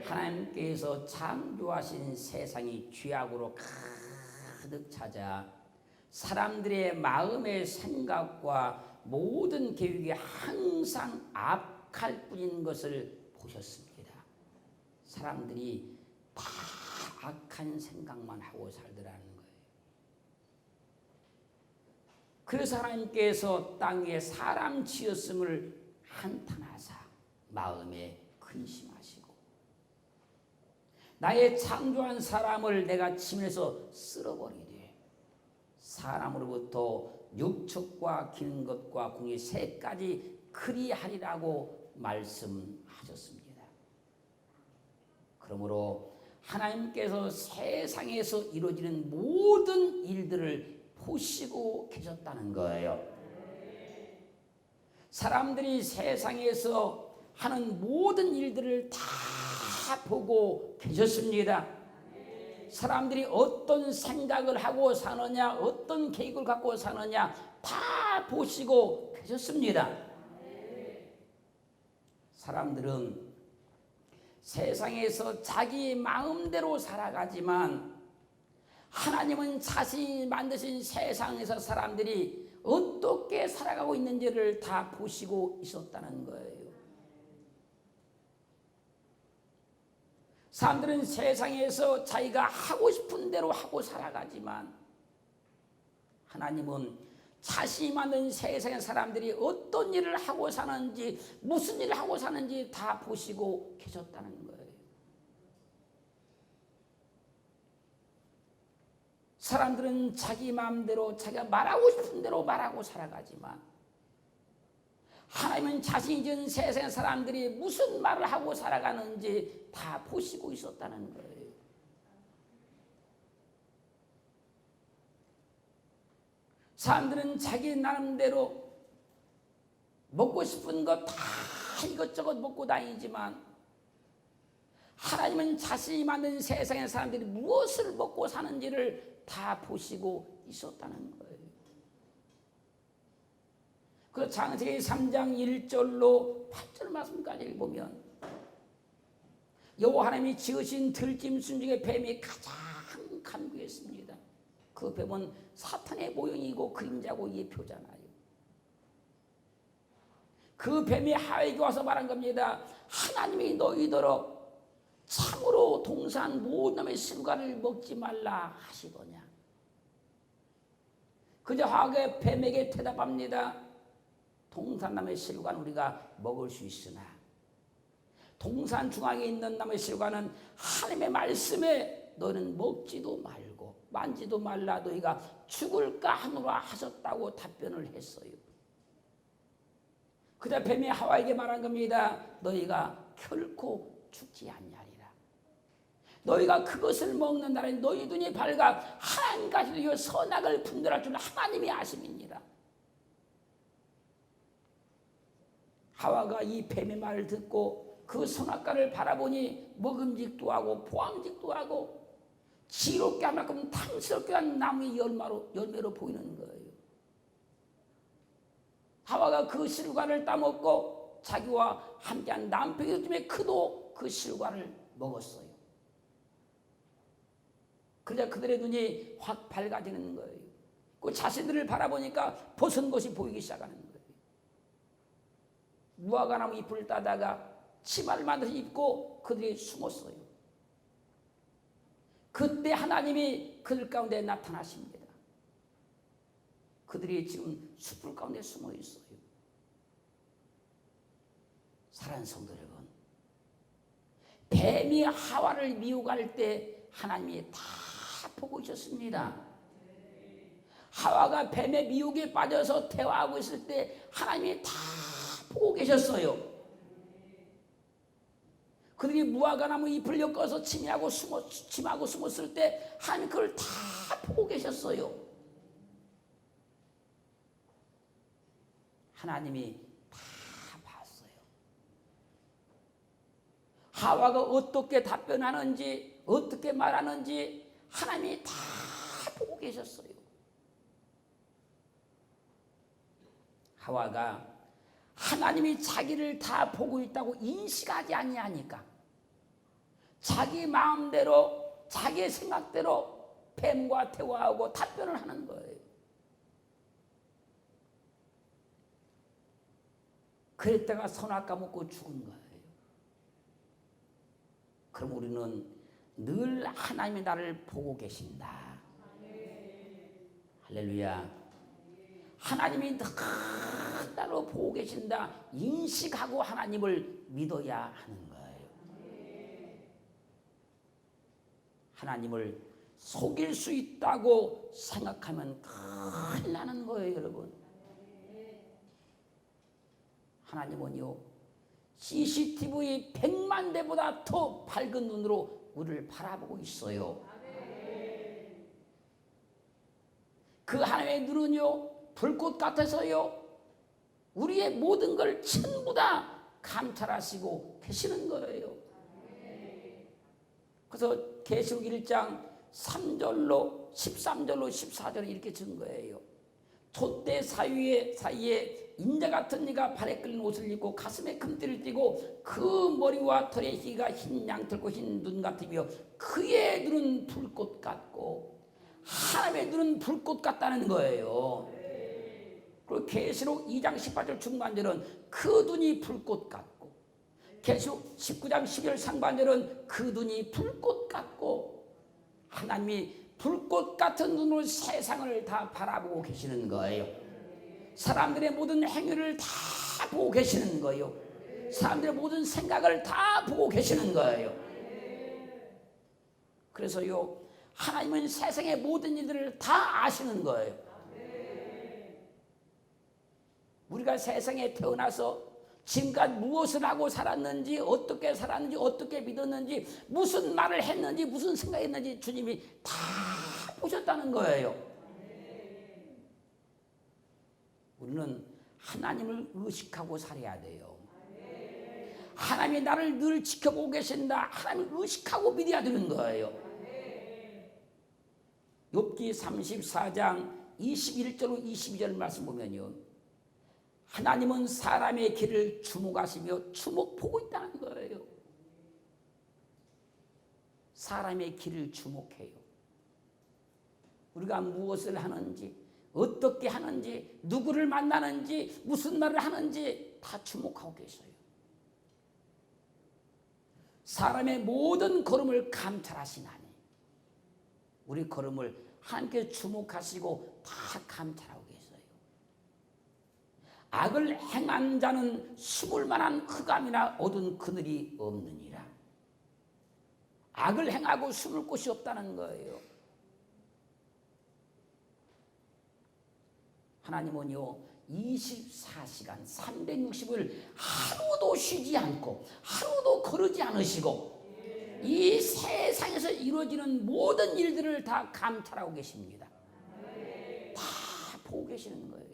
하나님께서 창조하신 세상이 죄악으로 가득 차자 사람들의 마음의 생각과 모든 계획이 항상 악할 뿐인 것을 보셨습니다. 사람들이 다 악한 생각만 하고 살더라는 거예요. 그래서 하나님께서 땅에 사람 지었음을 한탄하사 마음에 근심하시고 나의 창조한 사람을 내가 지면에서 쓸어버리되 사람으로부터 육축과 기는 것과 궁이 세 가지 그리하리라고 말씀하셨습니다. 그러므로 하나님께서 세상에서 이루어지는 모든 일들을 보시고 계셨다는 거예요. 사람들이 세상에서 하는 모든 일들을 다 보고 계셨습니다. 사람들이 어떤 생각을 하고 사느냐, 어떤 계획을 갖고 사느냐 다 보시고 계셨습니다. 사람들은 세상에서 자기 마음대로 살아가지만 하나님은 자신이 만드신 세상에서 사람들이 어떻게 살아가고 있는지를 다 보시고 있었다는 거예요. 사람들은 세상에서 자기가 하고 싶은 대로 하고 살아가지만 하나님은 자신이 만든 세상의 사람들이 어떤 일을 하고 사는지 무슨 일을 하고 사는지 다 보시고 계셨다는 거예요. 사람들은 자기 마음대로 자기가 말하고 싶은 대로 말하고 살아가지만 하나님은 자신이 지은 세상의 사람들이 무슨 말을 하고 살아가는지 다 보시고 있었다는 거예요. 사람들은 자기 나름대로 먹고 싶은 거 다 이것저것 먹고 다니지만 하나님은 자신이 만든 세상의 사람들이 무엇을 먹고 사는지를 다 보시고 있었다는 거예요. 그 창세기 3장 1절로 8절 말씀까지 보면 여호와 하나님이 지으신 들짐승 중에 뱀이 가장 간구했습니다. 그 뱀은 사탄의 모형이고 그림자고 예표잖아요. 그 뱀이 하와에게 와서 말한 겁니다. 하나님이 너희더러 참으로 동산 모든 놈의 실과를 먹지 말라 하시더냐. 그저 하와가 뱀에게 대답합니다. 동산나무의 실과는 우리가 먹을 수 있으나 동산 중앙에 있는 나무의 실과는 하나님의 말씀에 너는 먹지도 말고 만지도 말라 너희가 죽을까 하노라 하셨다고 답변을 했어요. 그자 뱀이 하와에게 말한 겁니다. 너희가 결코 죽지 않냐리라. 너희가 그것을 먹는 날에 너희 눈이 밝아 하나님까지도 선악을 분별할 줄 하나님이 아심이니라. 하와가 이 뱀의 말을 듣고 그 선악과를 바라보니 먹음직도 하고 보암직도 하고 지롭게 할 만큼 탐스럽게 한 나무의 열매로 보이는 거예요. 하와가 그 실과를 따먹고 자기와 함께한 남편이 때문에 그도 그 실과를 먹었어요. 그러자 그들의 눈이 확 밝아지는 거예요. 그 자신들을 바라보니까 벗은 것이 보이기 시작하는 거예요. 무화과나무 잎을 따다가 치마를 만들어서 입고 그들이 숨었어요. 그때 하나님이 그들 가운데 나타나십니다. 그들이 지금 숯불 가운데 숨어 있어요. 사랑하는 성도 여러분, 뱀이 하와를 미혹할 때 하나님이 다 보고 있었습니다. 하와가 뱀의 미혹에 빠져서 대화하고 있을 때 하나님이 다 보고 계셨어요. 그들이 무화과나무 잎을 엮어서 침하고 숨었을 때 하나님 그걸 다 보고 계셨어요. 하나님이 다 봤어요. 하와가 어떻게 답변하는지 어떻게 말하는지 하나님이 다 보고 계셨어요. 하와가 하나님이 자기를 다 보고 있다고 인식하지 아니하니까 자기 마음대로 자기의 생각대로 뱀과 대화하고 답변을 하는 거예요. 그랬다가 선악과 먹고 죽은 거예요. 그럼 우리는 늘 하나님이 나를 보고 계신다. 할렐루야. 하나님이 늘 나를 보고 계신다 인식하고 하나님을 믿어야 하는 거예요. 하나님을 속일 수 있다고 생각하면 큰일 나는 거예요, 여러분. 하나님은요, CCTV 100만 대보다 더 밝은 눈으로 우리를 바라보고 있어요. 그 하나님의 눈은요, 불꽃 같아서요, 우리의 모든 걸 전부 다 감찰하시고 계시는 거예요. 그래서 계시록 1장 3절로 13절로 14절에 이렇게 준 거예요. 돛대 사이에 인자 같은 이가 발에 끌린 옷을 입고 가슴에 금띠를 띠고 그 머리와 털의 희가 흰 양털고 흰 눈 같으며 그의 눈은 불꽃 같고, 하나님의 눈은 불꽃 같다는 거예요. 그리고 계시록 2장 18절 중반절은 그 눈이 불꽃 같고, 계시록 19장 12절 상반절은 그 눈이 불꽃 같고, 하나님이 불꽃 같은 눈으로 세상을 다 바라보고 계시는 거예요. 사람들의 모든 행위를 다 보고 계시는 거예요. 사람들의 모든 생각을 다 보고 계시는 거예요. 그래서요, 하나님은 세상의 모든 일들을 다 아시는 거예요. 우리가 세상에 태어나서 지금까지 무엇을 하고 살았는지, 어떻게 살았는지, 어떻게 믿었는지, 무슨 말을 했는지, 무슨 생각했는지 주님이 다 보셨다는 거예요. 우리는 하나님을 의식하고 살아야 돼요. 하나님이 나를 늘 지켜보고 계신다. 하나님을 의식하고 믿어야 되는 거예요. 욥기 34장 21절로 22절 말씀 보면요, 하나님은 사람의 길을 주목하시며 주목보고 있다는 거예요. 사람의 길을 주목해요. 우리가 무엇을 하는지, 어떻게 하는지, 누구를 만나는지, 무슨 말을 하는지 다 주목하고 계셔요. 사람의 모든 걸음을 감찰하시나니 우리 걸음을 함께 주목하시고 다 감찰하고 계세요. 악을 행한 자는 숨을 만한 흑암이나 어두운 그늘이 없느니라. 악을 행하고 숨을 곳이 없다는 거예요. 하나님은요, 24시간 360일 하루도 쉬지 않고 하루도 거르지 않으시고 이 세상에서 이루어지는 모든 일들을 다 감찰하고 계십니다. 다 보고 계시는 거예요.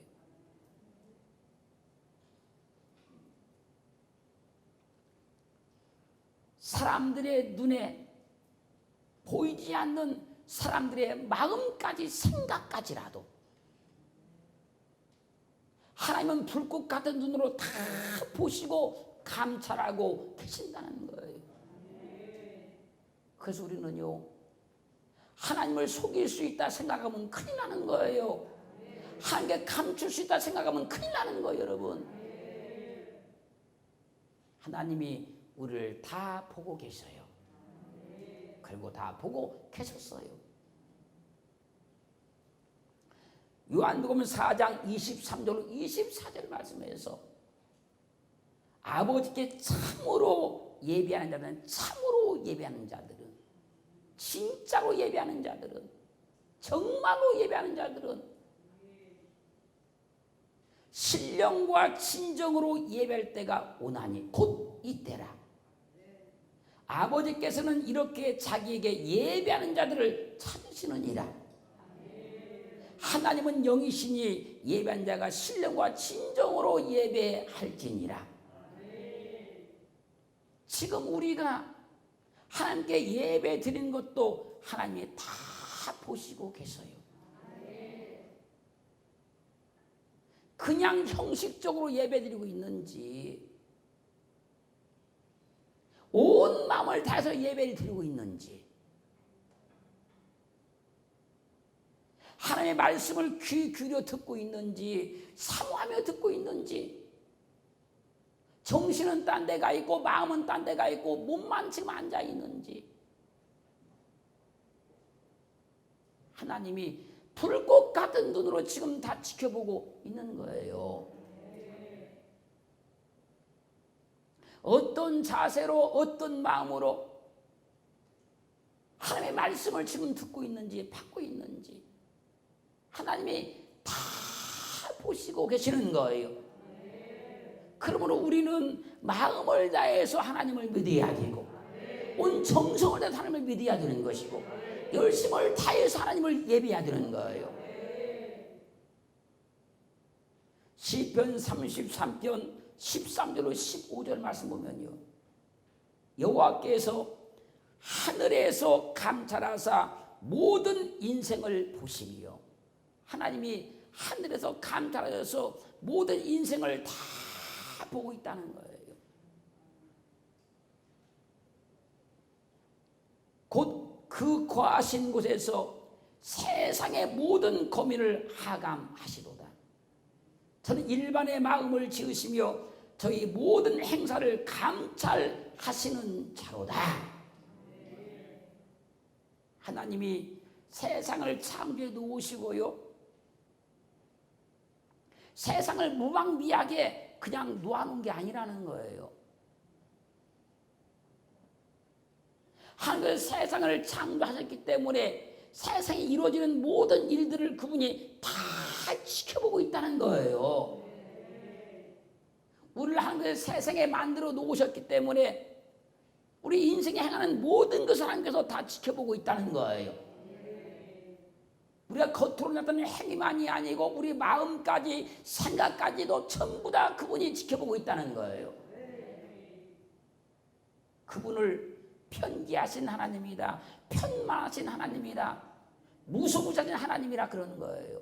사람들의 눈에 보이지 않는 사람들의 마음까지, 생각까지라도 하나님은 불꽃 같은 눈으로 다 보시고 감찰하고 계신다는 거예요. 그래서 우리는요, 하나님을 속일 수 있다 생각하면 큰일 나는 거예요. 하나님께 감출 수 있다 생각하면 큰일 나는 거예요, 여러분. 하나님이 우리를 다 보고 계셔요. 그리고 다 보고 계셨어요. 요한복음 4장 23절 24절 말씀에서 아버지께 참으로 예배하는 자들은, 참으로 예배하는 자들은, 진짜로 예배하는 자들은, 정말로 예배하는 자들은 신령과 진정으로 예배할 때가 오나니 곧 이때라. 아버지께서는 이렇게 자기에게 예배하는 자들을 찾으시느니라. 하나님은 영이시니 예배한 자가 신령과 진정으로 예배할지니라. 지금 우리가 하나님께 예배 드리는 것도 하나님이 다 보시고 계세요. 그냥 형식적으로 예배 드리고 있는지, 온 마음을 다해서 예배를 드리고 있는지, 하나님의 말씀을 귀 기울여 듣고 있는지, 사모하며 듣고 있는지, 정신은 딴 데가 있고 마음은 딴 데가 있고 몸만 지금 앉아 있는지, 하나님이 불꽃 같은 눈으로 지금 다 지켜보고 있는 거예요. 어떤 자세로, 어떤 마음으로 하나님의 말씀을 지금 듣고 있는지, 받고 있는지 하나님이 다 보시고 계시는 거예요. 그러므로 우리는 마음을 다해서 하나님을 믿어야 되고, 온 정성을 다해서 하나님을 믿어야 되는 것이고, 열심을 다해서 하나님을 예배해야 되는 거예요. 시편 33편 13절로 15절 말씀 보면요, 여호와께서 하늘에서 감찰하사 모든 인생을 보시며, 하나님이 하늘에서 감찰하셔서 모든 인생을 다 보고 있다는 거예요. 곧 그 거하신 곳에서 세상의 모든 고민을 하감하시도다. 저는 일반의 마음을 지으시며 저희 모든 행사를 감찰하시는 자로다. 하나님이 세상을 창조해 놓으시고요, 세상을 무방비하게 그냥 놓아놓은 게 아니라는 거예요. 하나님께서 세상을 창조하셨기 때문에 세상에 이루어지는 모든 일들을 그분이 다 지켜보고 있다는 거예요. 우리를 하나님께서 세상에 만들어 놓으셨기 때문에 우리 인생에 행하는 모든 것을 하나님께서 다 지켜보고 있다는 거예요. 우리가 겉으로 나타나는 행위만이 아니고 우리 마음까지, 생각까지도 전부 다 그분이 지켜보고 있다는 거예요. 그분을 편지하신 하나님이다, 편만하신 하나님이다, 무소부자진 하나님이라 그러는 거예요.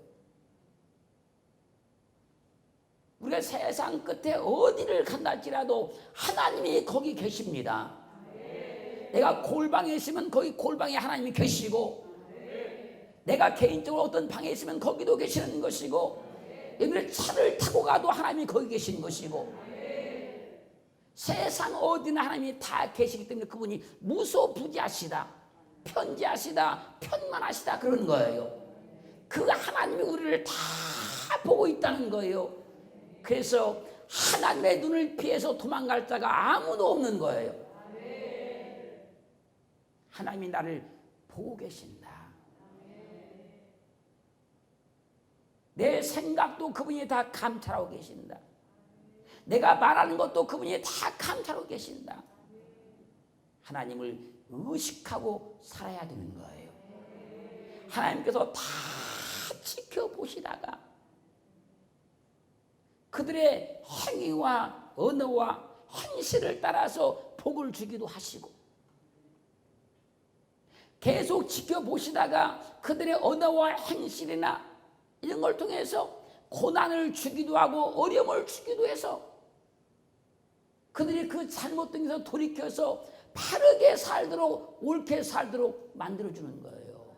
우리가 세상 끝에 어디를 간다할지라도 하나님이 거기 계십니다. 내가 골방에 있으면 거기 골방에 하나님이 계시고, 내가 개인적으로 어떤 방에 있으면 거기도 계시는 것이고, 여기를 차를 타고 가도 하나님이 거기 계신 것이고, 세상 어디나 하나님이 다 계시기 때문에 그분이 무소부지하시다, 편지하시다, 편만하시다 그런 거예요. 그 하나님이 우리를 다 보고 있다는 거예요. 그래서 하나님의 눈을 피해서 도망갈 자가 아무도 없는 거예요. 하나님이 나를 보고 계신다. 내 생각도 그분이 다 감찰하고 계신다. 내가 말하는 것도 그분이 다 감찰하고 계신다. 하나님을 의식하고 살아야 되는 거예요. 하나님께서 다 지켜보시다가 그들의 행위와 언어와 행실을 따라서 복을 주기도 하시고, 계속 지켜보시다가 그들의 언어와 행실이나 이런 걸 통해서 고난을 주기도 하고 어려움을 주기도 해서 그들이 그 잘못된 데서 돌이켜서 바르게 살도록, 옳게 살도록 만들어주는 거예요.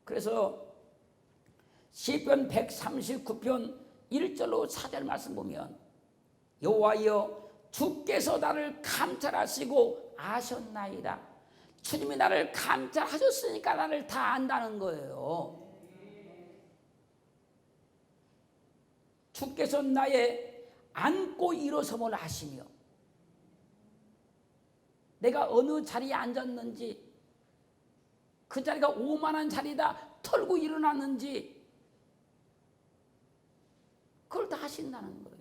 그래서 시편 139편 1절로 4절 말씀 보면, 여호와여 주께서 나를 감찰하시고 아셨나이다. 주님이 나를 감찰하셨으니까 나를 다 안다는 거예요. 주께서 나의 앉고 일어섬을 아시며, 내가 어느 자리에 앉았는지, 그 자리가 오만한 자리다 털고 일어났는지 그걸 다 아신다는 거예요.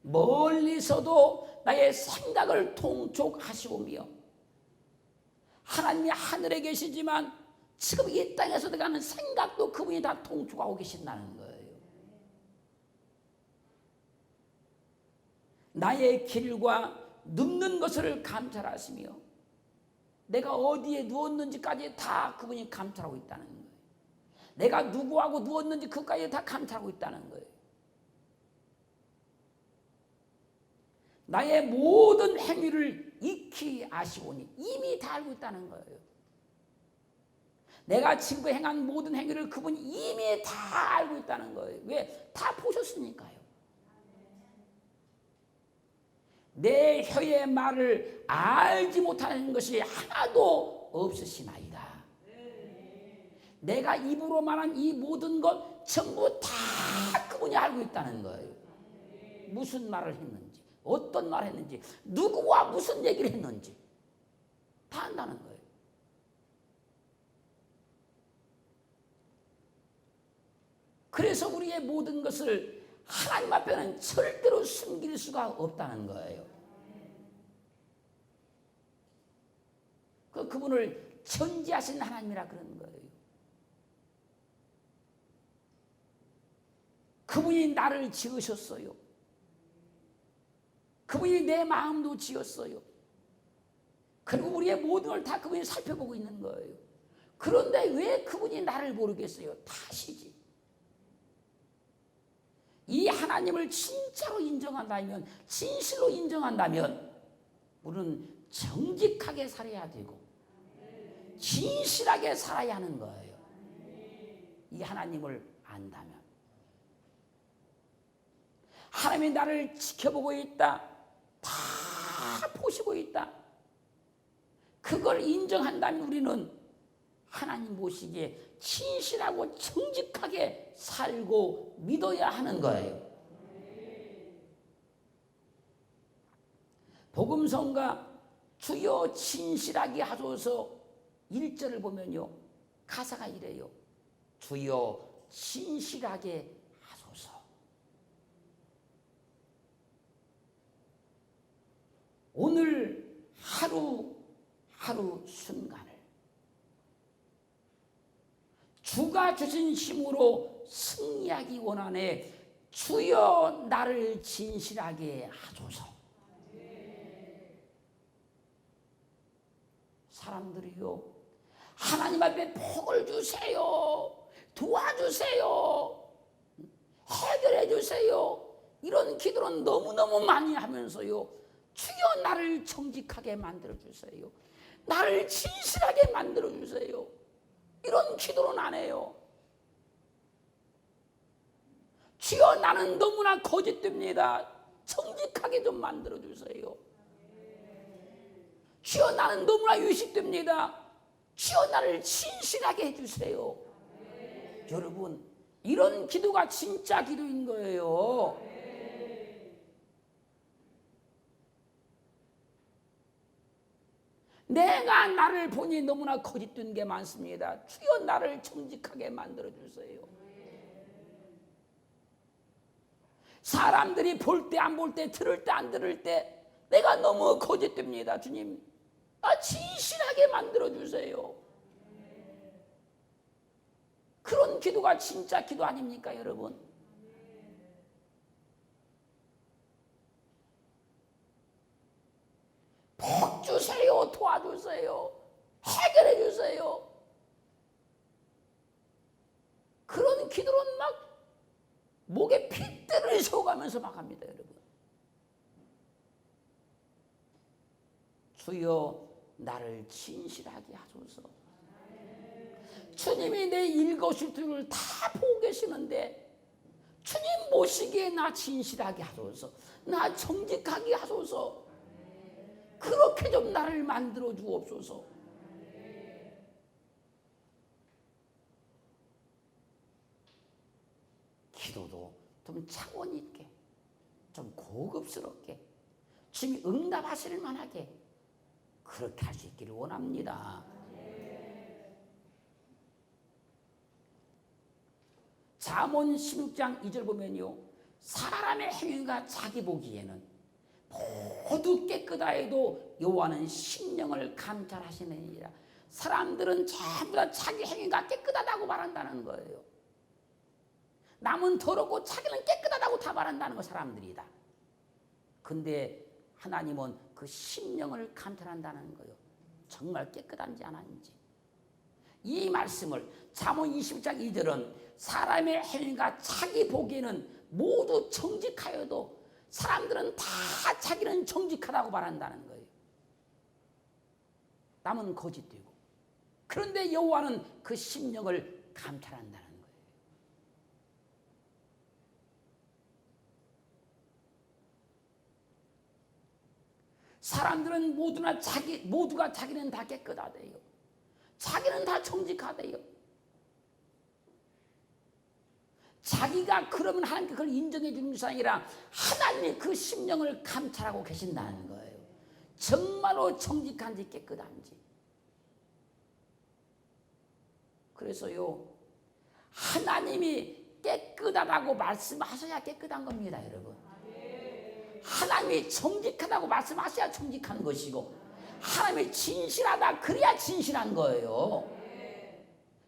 멀리서도 나의 생각을 통촉하시오며, 하나님이 하늘에 계시지만 지금 이 땅에서 내가 하는 생각도 그분이 다 통촉하고 계신다는 거예요. 나의 길과 눕는 것을 감찰하시며, 내가 어디에 누웠는지까지 다 그분이 감찰하고 있다는 거예요. 내가 누구하고 누웠는지 그까지 다 감찰하고 있다는 거예요. 나의 모든 행위를 익히 아시오니 이미 다 알고 있다는 거예요. 내가 지금 행한 모든 행위를 그분이 이미 다 알고 있다는 거예요. 왜? 다 보셨으니까요. 내 혀의 말을 알지 못하는 것이 하나도 없으시나이다. 내가 입으로 말한 이 모든 것 전부 다 그분이 알고 있다는 거예요. 무슨 말을 했는지, 어떤 말을 했는지, 누구와 무슨 얘기를 했는지 다 안다는 거예요. 그래서 우리의 모든 것을 하나님 앞에는 절대로 숨길 수가 없다는 거예요. 그분을 전지하신 하나님이라 그러는 거예요. 그분이 나를 지으셨어요. 그분이 내 마음도 지었어요. 그리고 우리의 모든 걸 다 그분이 살펴보고 있는 거예요. 그런데 왜 그분이 나를 모르겠어요? 다 아시지. 이 하나님을 진짜로 인정한다면, 진실로 인정한다면 우리는 정직하게 살아야 되고 진실하게 살아야 하는 거예요. 이 하나님을 안다면. 하나님이 나를 지켜보고 있다. 다 보시고 있다. 그걸 인정한다면 우리는 하나님 보시기에 진실하고 정직하게 살고 믿어야 하는 거예요. 복음성가 주여 진실하게 하소서 1절을 보면요, 가사가 이래요. 주여 진실하게 하소서. 오늘 하루 순간을 주가 주신 힘으로 승리하기 원하네. 주여 나를 진실하게 하소서. 사람들이요, 하나님 앞에 복을 주세요, 도와주세요, 해결해 주세요, 이런 기도는 너무너무 많이 하면서요, 주여 나를 정직하게 만들어 주세요, 나를 진실하게 만들어 주세요, 이런 기도는 안 해요. 주여 나는 너무나 거짓됩니다, 정직하게 좀 만들어 주세요. 주여 나는 너무나 유식됩니다, 주여 나를 진실하게 해주세요. 여러분, 이런 기도가 진짜 기도인 거예요. 내가 나를 보니 너무나 거짓된 게 많습니다. 주여 나를 정직하게 만들어주세요. 사람들이 볼 때 안 볼 때, 들을 때 안 들을 때 내가 너무 거짓됩니다. 주님, 나 진실하게 만들어주세요. 그런 기도가 진짜 기도 아닙니까, 여러분? 복 주세요, 도와주세요, 해결해 주세요. 그런 기도는 막 목에 핏대를 세워가면서 막 합니다, 여러분. 주여 나를 진실하게 하소서. 주님이 내 일거수일투족을 다 보고 계시는데 주님 보시기에 나 진실하게 하소서, 나 정직하게 하소서. 그렇게 좀 나를 만들어 주옵소서. 기도도 좀 차원 있게, 좀 고급스럽게, 주님이 응답하실 만하게 그렇게 할 수 있기를 원합니다. 잠언 16장 2절 보면요, 사람의 행위가 자기 보기에는 모두 깨끗하 해도 여호와는 심령을 감찰하시느니라. 사람들은 전부 다 자기 행위가 깨끗하다고 말한다는 거예요. 남은 더럽고 자기는 깨끗하다고 다 말한다는 거, 사람들이다. 근데 하나님은 그 심령을 감찰한다는 거예요. 정말 깨끗한지 안 한지. 이 말씀을 잠언 20장 2절은 사람의 행위가 자기 보기에는 모두 정직하여도 사람들은 다 자기는 정직하다고 말한다는 거예요. 남은 거짓되고. 그런데 여호와는 그 심령을 감찰한다는 거예요. 사람들은 모두가 자기는 다 깨끗하대요. 자기는 다 정직하대요. 자기가 그러면 하나님께 그걸 인정해 주는 것이 아니라 하나님이 그 심령을 감찰하고 계신다는 거예요. 정말로 정직한지 깨끗한지. 그래서요, 하나님이 깨끗하다고 말씀하셔야 깨끗한 겁니다, 여러분. 하나님이 정직하다고 말씀하셔야 정직한 것이고, 하나님이 진실하다 그래야 진실한 거예요.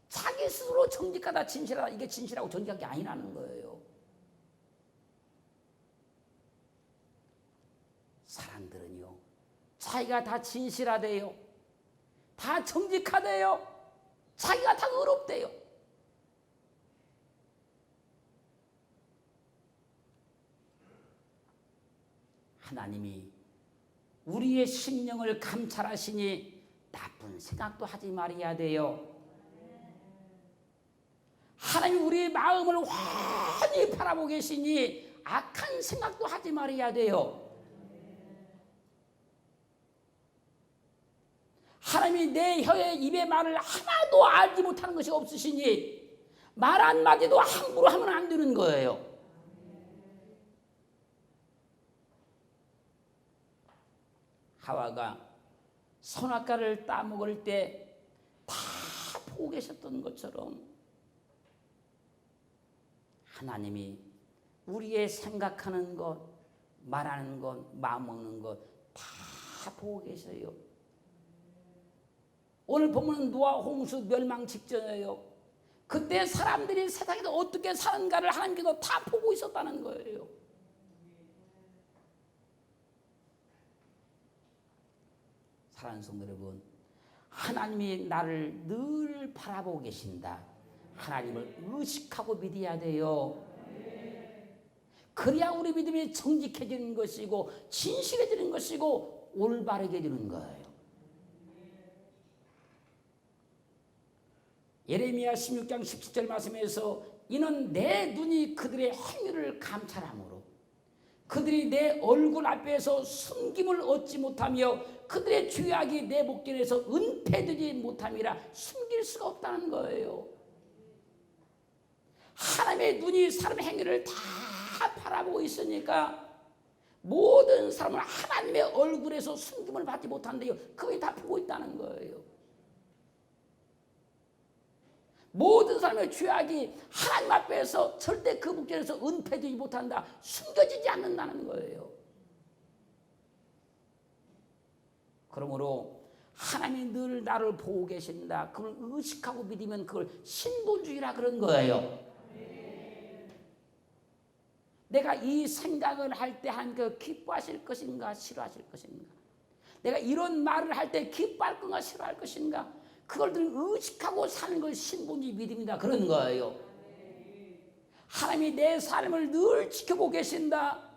자기 스스로 정직하다 진실하다 이게 진실하고 정직한 게 아니라는 거예요. 사람들은요, 자기가 다 진실하대요, 다 정직하대요, 자기가 다 의롭대요. 하나님이 우리의 심령을 감찰하시니 나쁜 생각도 하지 말아야 돼요. 하나님이 우리의 마음을 환히 바라보고 계시니 악한 생각도 하지 말아야 돼요. 하나님이 내 혀에 입의 말을 하나도 알지 못하는 것이 없으시니 말 한마디도 함부로 하면 안 되는 거예요. 하와가 선악과를 따먹을 때 다 보고 계셨던 것처럼 하나님이 우리의 생각하는 것, 말하는 것, 마음먹는 것 다 보고 계셔요. 오늘 보면 노아 홍수 멸망 직전이에요. 그때 사람들이 세상에서 어떻게 사는가를 하나님께서 다 보고 있었다는 거예요. 사랑하는 성도 여러분, 하나님이 나를 늘 바라보고 계신다. 하나님을 의식하고 믿어야 돼요. 그래야 우리 믿음이 정직해지는 것이고 진실해지는 것이고 올바르게 되는 거예요. 예레미야 16장 17절 말씀에서 이는 내 눈이 그들의 행위를 감찰함으로 그들이 내 얼굴 앞에서 숨김을 얻지 못하며 그들의 죄악이 내 목전에서 은폐되지 못함이라 숨길 수가 없다는 거예요. 하나님의 눈이 사람의 행위를 다 바라보고 있으니까 모든 사람은 하나님의 얼굴에서 숨김을 받지 못한대요. 그분이 다 보고 있다는 거예요. 모든 사람의 죄악이 하나님 앞에서 절대 그 목전에서 은폐되지 못한다. 숨겨지지 않는다는 거예요. 그러므로 하나님이 늘 나를 보고 계신다. 그걸 의식하고 믿으면 그걸 신본주의라 그런 거예요. 내가 이 생각을 할 때 하나님께서 기뻐하실 것인가 싫어하실 것인가, 내가 이런 말을 할 때 기뻐할 건가 싫어할 것인가, 그걸 늘 의식하고 사는 걸 신본주의 믿음이다 그런 거예요. 하나님이 내 삶을 늘 지켜보고 계신다.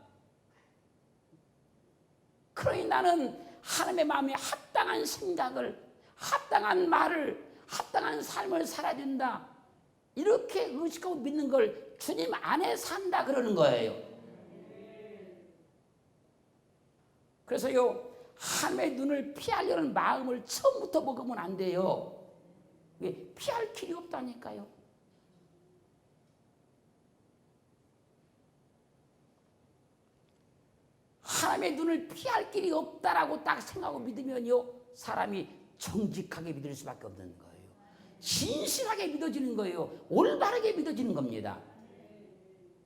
그러니 나는 하나님의 마음에 합당한 생각을, 합당한 말을, 합당한 삶을 살아야 된다. 이렇게 의식하고 믿는 걸 주님 안에 산다 그러는 거예요. 그래서요, 하나님의 눈을 피하려는 마음을 처음부터 먹으면 안 돼요. 왜? 피할 길이 없다니까요. 하나님의 눈을 피할 길이 없다라고 딱 생각하고 믿으면요, 사람이 정직하게 믿을 수밖에 없는 거예요. 진실하게 믿어지는 거예요. 올바르게 믿어지는 겁니다.